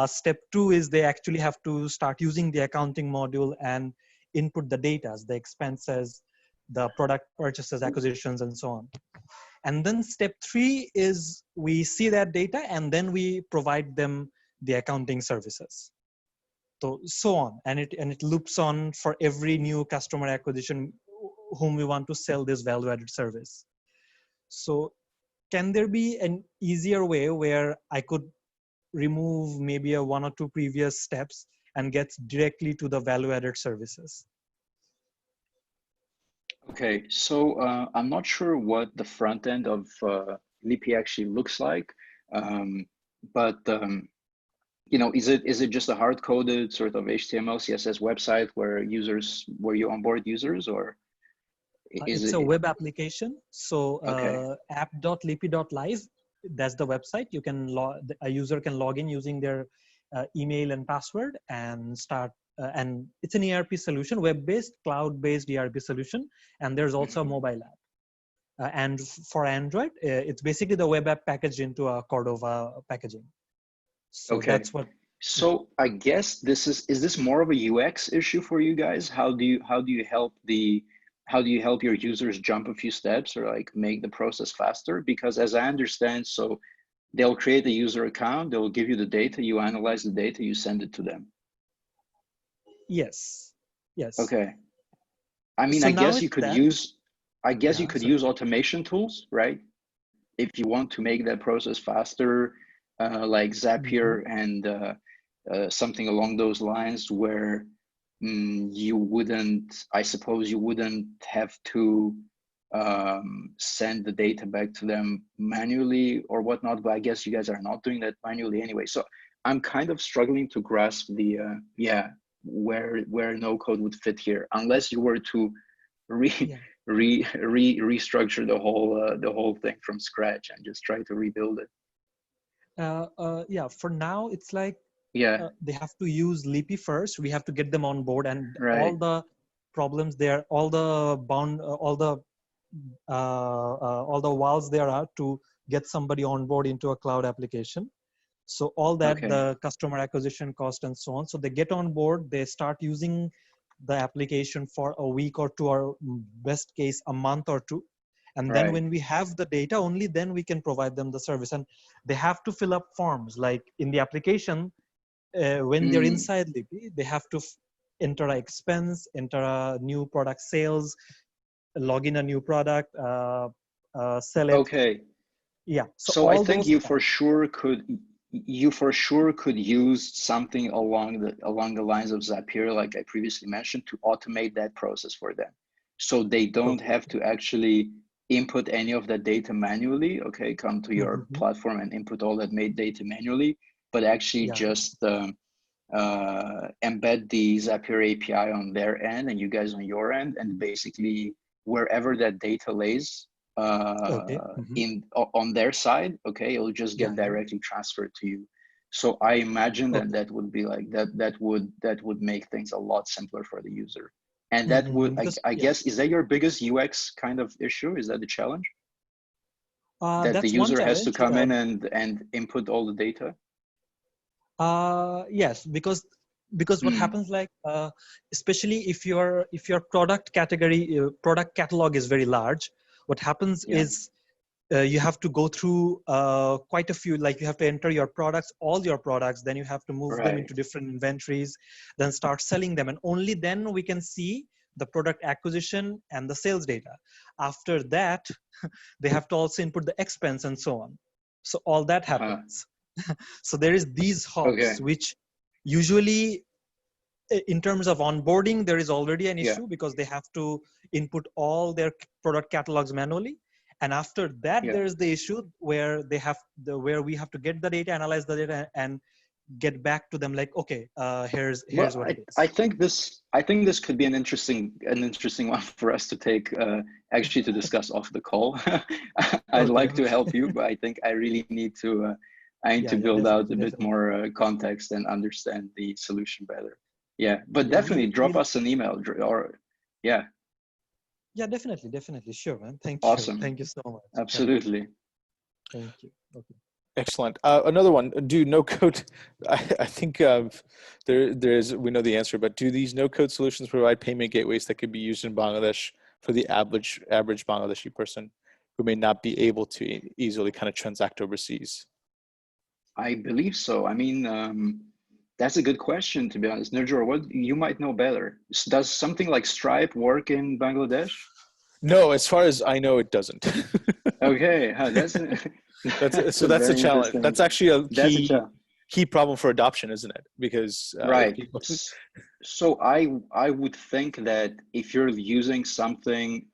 Step two is they actually have to start using the accounting module and input the data, the expenses, the product purchases, acquisitions, and so on. And then step three is we see that data, and then we provide them the accounting services. So on, and it loops on for every new customer acquisition whom we want to sell this value-added service. So can there be an easier way where I could remove maybe a one or two previous steps and get directly to the value-added services? Okay, so I'm not sure what the front end of Lippy actually looks like, but is it just a hard-coded sort of HTML, CSS website where you onboard users, or it's a web application? So okay. app.lippy.live, that's the website. You can a user can log in using their email and password and start. And it's an ERP solution, web-based, cloud-based ERP solution. And there's also a mobile app. And for Android, it's basically the web app packaged into a Cordova packaging. So okay. That's what. So I guess is this more of a UX issue for you guys? How do you help your users jump a few steps or like make the process faster? Because as I understand, so they'll create a user account, they'll give you the data, you analyze the data, you send it to them. Yes. Okay. I mean, so I guess you could use automation tools, right? If you want to make that process faster, like Zapier and something along those lines, where I suppose you wouldn't have to send the data back to them manually or whatnot, but I guess you guys are not doing that manually anyway. So I'm kind of struggling to grasp the where no code would fit here, unless you were to restructure the whole thing from scratch and just try to rebuild it. For now it's like they have to use Lippy first. We have to get them on board, and all the problems there, all the walls there are to get somebody on board into a cloud application. So all that, the customer acquisition cost and so on. So they get on board, they start using the application for a week or two, or best case a month or two. And then when we have the data, only then we can provide them the service. And they have to fill up forms. Like in the application, when they're inside Lippy, they have to enter an expense, enter a new product sales, log in a new product, sell it. Okay. Yeah. So I think you for sure could use something along the lines of Zapier, like I previously mentioned, to automate that process for them, so they don't have to actually input any of that data manually. Okay, come to your platform and input all that data manually, but actually just embed the Zapier API on their end and you guys on your end, and basically wherever that data lays Okay. on their side, okay, it'll just get Yeah. directly transferred to you. So I imagine that Okay. that would be like that would make things a lot simpler for the user. And that would, Because I guess, is that your biggest UX kind of issue? Is that the challenge? That the that's one user has to challenge. come in and input all the data? Yes, because what happens, like especially if your product category product catalog is very large, what happens Yeah. is you have to go through quite a few, like you have to enter your products, all your products, then you have to move them into different inventories, then start selling them, and only then we can see the product acquisition and the sales data. After that, they have to also input the expense and so on. So all that happens. So there is these hops, which usually in terms of onboarding, there is already an issue because they have to input all their product catalogs manually. And after that, there's the issue where they have where we have to get the data, analyze the data, and get back to them like, okay, here's what it is. I think this could be an interesting one for us to take actually to discuss off the call. I'd like to help you, but I think I really need to build out a bit more context and understand the solution better. Yeah, but definitely drop us an email or yeah. Yeah, definitely. Sure, man. Thank you. Awesome. Thank you so much. Absolutely. Thank you. Okay. Excellent. Another one. Do no code? I think there's, we know the answer, but do these no code solutions provide payment gateways that could be used in Bangladesh for the average Bangladeshi person who may not be able to easily kind of transact overseas? I believe so. I mean, that's a good question, to be honest. Nurjor, what you might know better. Does something like Stripe work in Bangladesh? No, as far as I know, it doesn't. Okay, that's that's a challenge. That's actually a key problem for adoption, isn't it? Because right. So I would think that if you're using something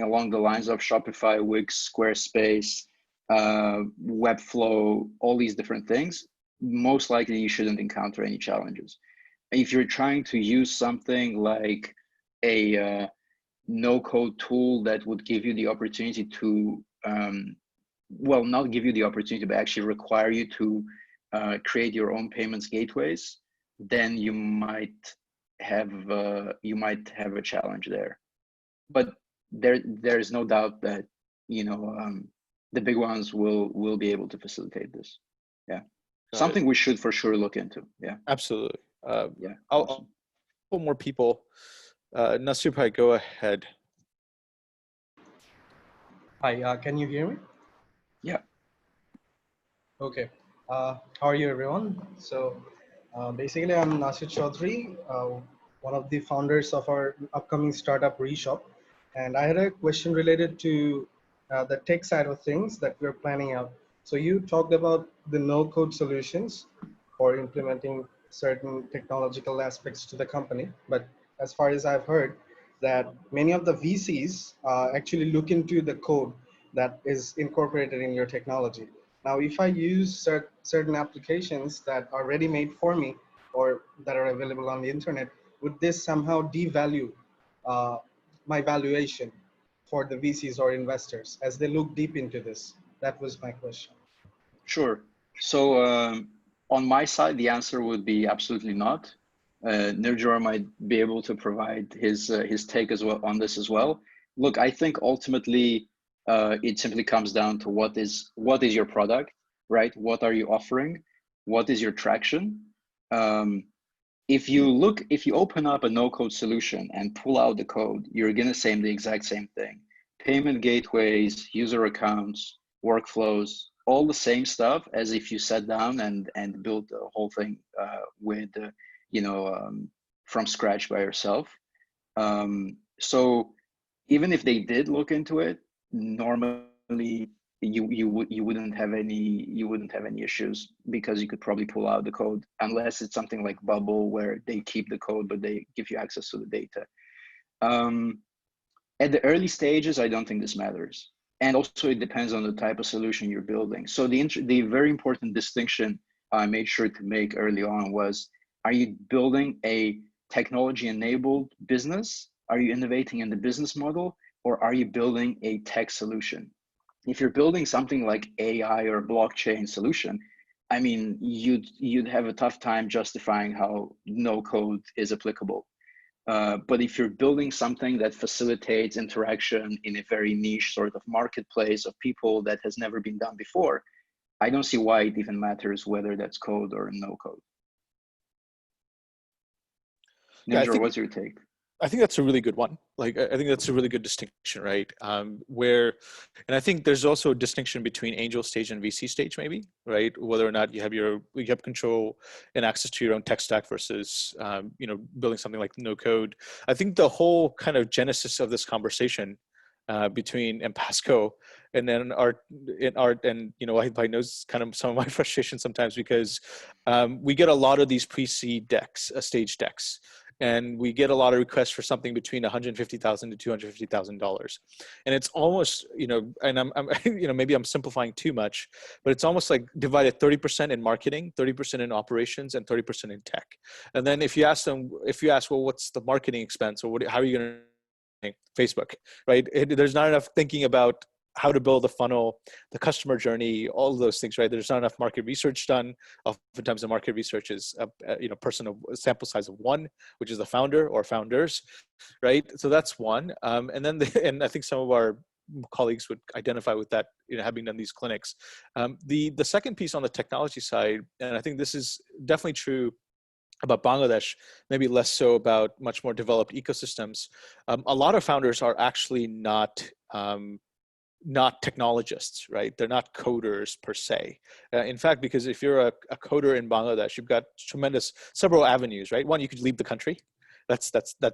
along the lines of Shopify, Wix, Squarespace, Webflow, all these different things, most likely you shouldn't encounter any challenges. If you're trying to use something like a no-code tool that would give you the opportunity to, well, not give you the opportunity, but actually require you to create your own payments gateways, then you might have a challenge there. But there's no doubt that the big ones will be able to facilitate this. Yeah, something we should for sure look into. Yeah, absolutely. Yeah, I'll pull more people. Nasir, go ahead. Hi, can you hear me? Yeah. Okay. How are you, everyone? So basically, I'm Nasir Chaudhry, one of the founders of our upcoming startup Reshop. And I had a question related to the tech side of things that we're planning out. So you talked about the no-code solutions for implementing certain technological aspects to the company. But as far as I've heard, that many of the VCs actually look into the code that is incorporated in your technology. Now, if I use certain applications that are ready-made for me or that are available on the internet, would this somehow devalue my valuation for the VCs or investors as they look deep into this? That was my question. Sure. So on my side, the answer would be absolutely not. Nirjor might be able to provide his take as well on this as well. Look, I think ultimately it simply comes down to what is your product, right? What are you offering? What is your traction? If you open up a no-code solution and pull out the code, you're gonna say the exact same thing. Payment gateways, user accounts, workflows, all the same stuff as if you sat down and built the whole thing with from scratch by yourself. So even if they did look into it, normally you wouldn't have any issues because you could probably pull out the code, unless it's something like Bubble where they keep the code but they give you access to the data. At the early stages, I don't think this matters. And also it depends on the type of solution you're building. So the very important distinction I made sure to make early on was, are you building a technology-enabled business Are you innovating in the business model, or are you building a tech solution? If you're building something like AI or blockchain solution, I mean, you'd have a tough time justifying how no code is applicable. But if you're building something that facilitates interaction in a very niche sort of marketplace of people that has never been done before, I don't see why it even matters whether that's code or no code. Ninja, what's your take? I think that's a really good one. Like, I think that's a really good distinction, right? And I think there's also a distinction between angel stage and VC stage, maybe, right? Whether or not you have control and access to your own tech stack versus, building something like no code. I think the whole kind of genesis of this conversation between Empasco and then art, and I know kind of some of my frustration sometimes because we get a lot of these pre-seed decks, stage decks. And we get a lot of requests for something between $150,000 to $250,000, and it's almost, and I'm maybe I'm simplifying too much, but it's almost like divided 30% in marketing, 30% in operations, and 30% in tech. And then if you ask, well, what's the marketing expense, or how are you going to Facebook, right? There's not enough thinking about how to build a funnel, the customer journey, all of those things, right? There's not enough market research done. Oftentimes the market research is a sample size of one, which is the founder or founders, right? So that's one. And then, and I think some of our colleagues would identify with that, having done these clinics. The second piece on the technology side, and I think this is definitely true about Bangladesh, maybe less so about much more developed ecosystems. A lot of founders are actually not technologists, right? They're not coders per se. In fact, because if you're a coder in Bangladesh, you've got several avenues, right? One, you could leave the country. That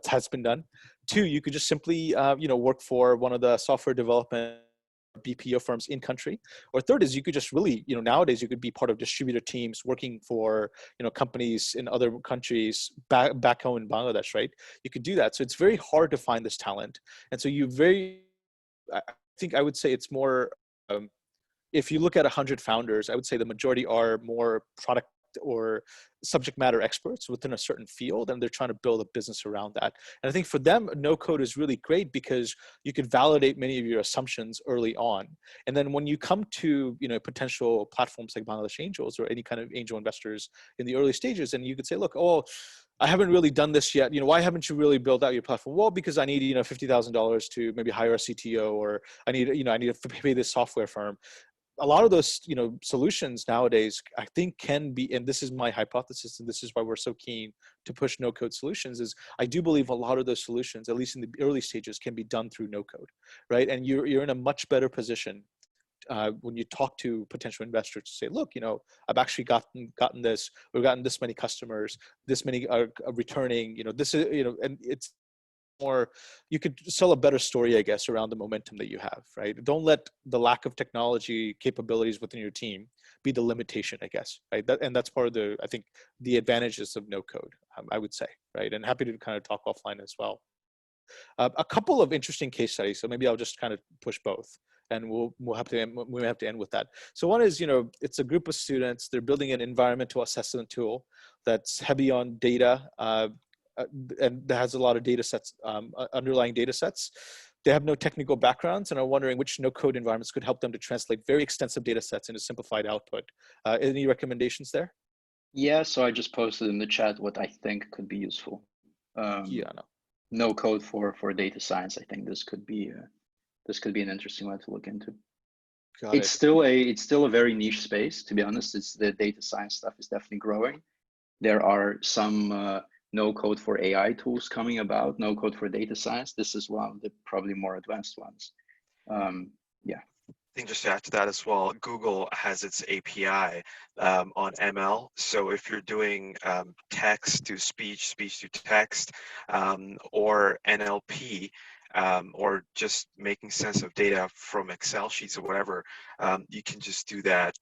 has been done. Two, you could just simply, work for one of the software development BPO firms in country. Or third is you could just really, nowadays you could be part of distributor teams working for, companies in other countries back home in Bangladesh, right? You could do that. So it's very hard to find this talent. And so I think I would say it's more, if you look at 100 founders, I would say the majority are more product or subject matter experts within a certain field, and they're trying to build a business around that. And I think for them, no code is really great because you could validate many of your assumptions early on. And then when you come to, potential platforms like Bangladesh Angels or any kind of angel investors in the early stages, and you could say, look, I haven't really done this yet. Why haven't you really built out your platform? Well, because I need, $50,000 to maybe hire a CTO, or I need to pay this software firm. A lot of those, solutions nowadays, I think can be, and this is my hypothesis, and this is why we're so keen to push no code solutions, is I do believe a lot of those solutions, at least in the early stages, can be done through no code, right? And you're in a much better position when you talk to potential investors to say, look, I've actually gotten this, we've gotten this many customers, this many are returning, this is, and it's more, you could sell a better story, I guess, around the momentum that you have, right? Don't let the lack of technology capabilities within your team be the limitation, I guess, right? And that's part of I think the advantages of no code, I would say, right? And happy to kind of talk offline as well. A couple of interesting case studies. So maybe I'll just kind of push both, and we have to end with that. So one is, it's a group of students. They're building an environmental assessment tool that's heavy on data, and that has a lot of data sets, underlying data sets. They have no technical backgrounds and are wondering which no-code environments could help them to translate very extensive data sets into simplified output. Any recommendations there? Yeah, so I just posted in the chat what I think could be useful. No code for data science. I think this could be an interesting one to look into. It's still a very niche space, to be honest. It's the data science stuff is definitely growing. There are some no code for AI tools coming about, no code for data science. This is one of the probably more advanced ones. Yeah. I think just to add to that as well, Google has its API on ML. So if you're doing text to speech, speech to text, or NLP, or just making sense of data from Excel sheets or whatever, you can just do that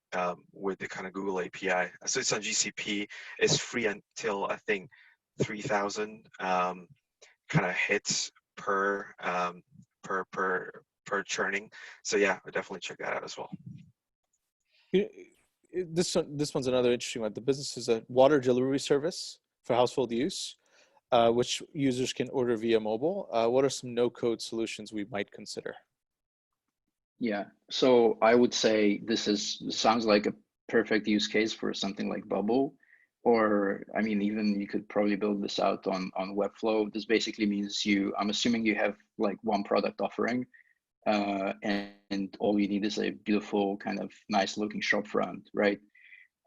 with the kind of Google API. So it's on GCP. It's free until I think 3,000 kind of hits per churning. So yeah, I'll definitely check that out as well. This one's another interesting one. The business is a water delivery service for household use. which users can order via mobile. What are some no-code solutions we might consider? Yeah, so I would say sounds like a perfect use case for something like Bubble, or I mean, even you could probably build this out on Webflow. This basically means I'm assuming you have like one product offering, and all you need is a beautiful kind of nice looking shop front, right?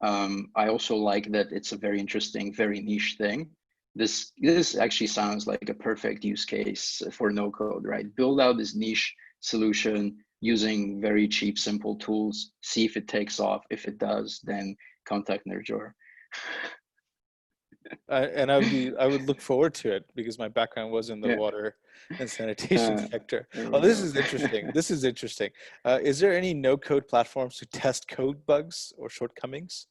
I also like that it's a very interesting, very niche thing. This actually sounds like a perfect use case for no code, right? Build out this niche solution using very cheap, simple tools. See if it takes off. If it does, then contact Nerjor. And I would look forward to it because my background was in the Yeah. water and sanitation sector. There Oh, we this go. is interesting. This is interesting. Is there any no-code platforms to test code bugs or shortcomings?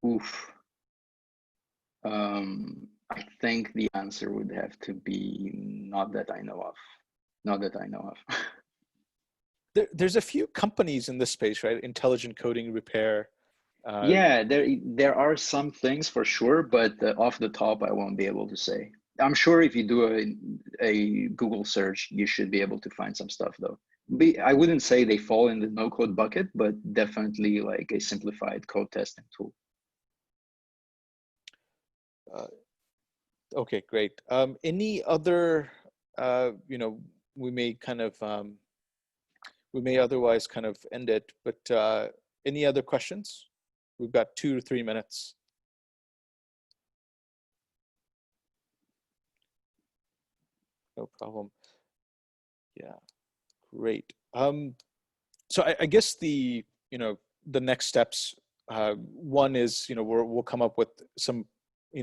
Oof. I think the answer would have to be not that I know of. Not that I know of. There's a few companies in this space, right? Intelligent coding repair. Yeah, there are some things for sure, but off the top, I won't be able to say. I'm sure if you do a Google search, you should be able to find some stuff though. I wouldn't say they fall in the no code bucket, but definitely like a simplified code testing tool. Okay, great. Any other, we may kind of, we may otherwise kind of end it, but any other questions? We've got 2 to 3 minutes. No problem. Yeah, great. So I guess the next steps, one is, we'll come up with some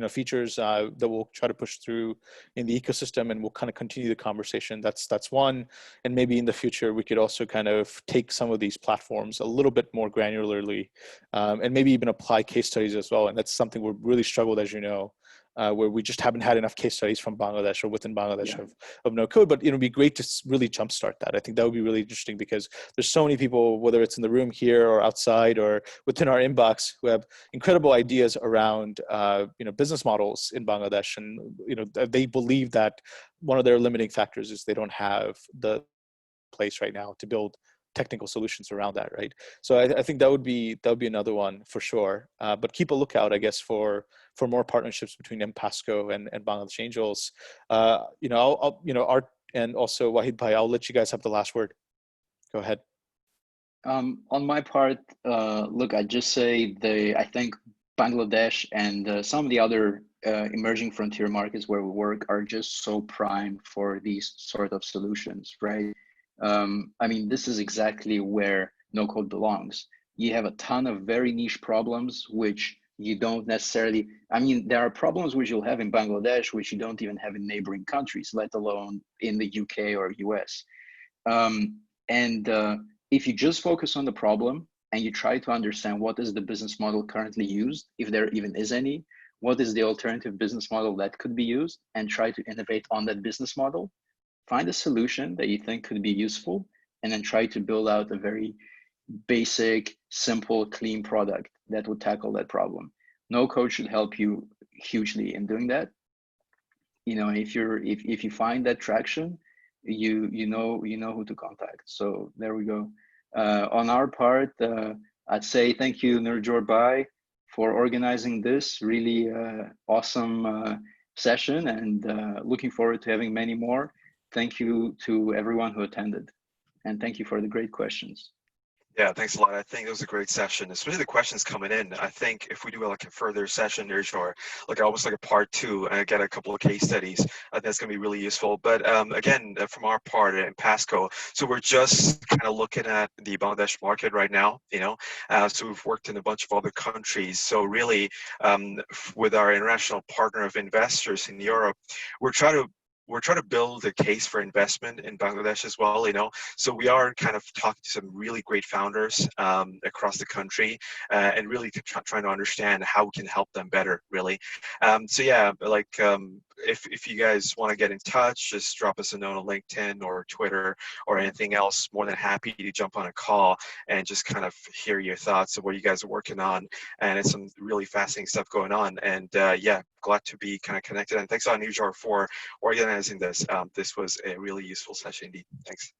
features that we'll try to push through in the ecosystem, and we'll kind of continue the conversation. That's one. And maybe in the future we could also kind of take some of these platforms a little bit more granularly, and maybe even apply case studies as well. And that's something we've really struggled, as you know, where we just haven't had enough case studies from Bangladesh or within Bangladesh of no code. But it would be great to really jumpstart that. I think that would be really interesting because there's so many people, whether it's in the room here or outside or within our inbox, who have incredible ideas around business models in Bangladesh, and they believe that one of their limiting factors is they don't have the place right now to build technical solutions around that, right? So I think that would be another one for sure. But keep a lookout, I guess, for more partnerships between Empasco and Bangladesh Angels. Art and also Wahid Bhai, I'll let you guys have the last word. Go ahead. On my part, look, I just say I think Bangladesh and some of the other emerging frontier markets where we work are just so prime for these sort of solutions, right? I mean, this is exactly where no code belongs. You have a ton of very niche problems, which you don't necessarily, I mean, there are problems which you'll have in Bangladesh, which you don't even have in neighboring countries, let alone in the UK or US. If you just focus on the problem and you try to understand what is the business model currently used, if there even is any, what is the alternative business model that could be used, and try to innovate on that business model, find a solution that you think could be useful, and then try to build out a very basic, simple, clean product that would tackle that problem. No code should help you hugely in doing that. If you find that traction, you know who to contact. So there we go. On our part, I'd say thank you, Nerjor Bai, for organizing this really awesome session, and looking forward to having many more. Thank you to everyone who attended, and thank you for the great questions. Yeah, thanks a lot. I think it was a great session, especially the questions coming in. I think if we do like a further session, there's like almost like a part 2 and get a couple of case studies, I think that's going to be really useful. But again, from our part in Pasco, so we're just kind of looking at the Bangladesh market right now, so we've worked in a bunch of other countries. So really, with our international partner of investors in Europe, we're trying to build a case for investment in Bangladesh as well, So we are kind of talking to some really great founders across the country, and really trying to understand how we can help them better, really. So yeah, like if you guys want to get in touch, just drop us a note on LinkedIn or Twitter or anything else. More than happy to jump on a call and just kind of hear your thoughts of what you guys are working on. And it's some really fascinating stuff going on. And yeah, glad to be kind of connected. And thanks on Nujor for organizing this. This was a really useful session indeed. Thanks.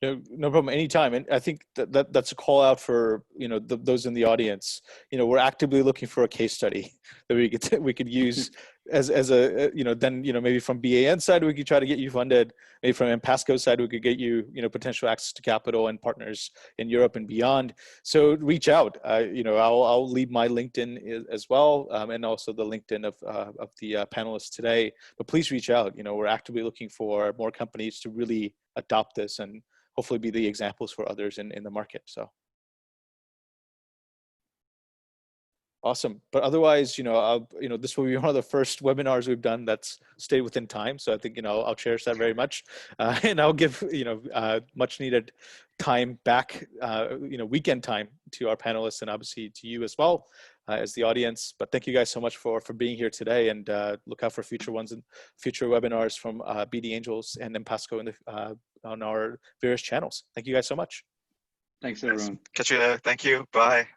No problem. Anytime. And I think that's a call out for, those in the audience. We're actively looking for a case study that we could use as a, then, maybe from BAN side, we could try to get you funded. Maybe from Empasco side, we could get you, potential access to capital and partners in Europe and beyond. So reach out. I'll leave my LinkedIn as well, and also the LinkedIn of the panelists today. But please reach out. We're actively looking for more companies to really adopt this and hopefully be the examples for others in the market. So awesome. But otherwise, this will be one of the first webinars we've done that's stayed within time. So I think, I'll cherish that very much. And I'll give, much needed time back, weekend time to our panelists and obviously to you as well as the audience. But thank you guys so much for being here today, and look out for future ones and future webinars from BD Angels and Empasco on our various channels. Thank you guys so much. Thanks, everyone. Catch you later. Thank you. Bye.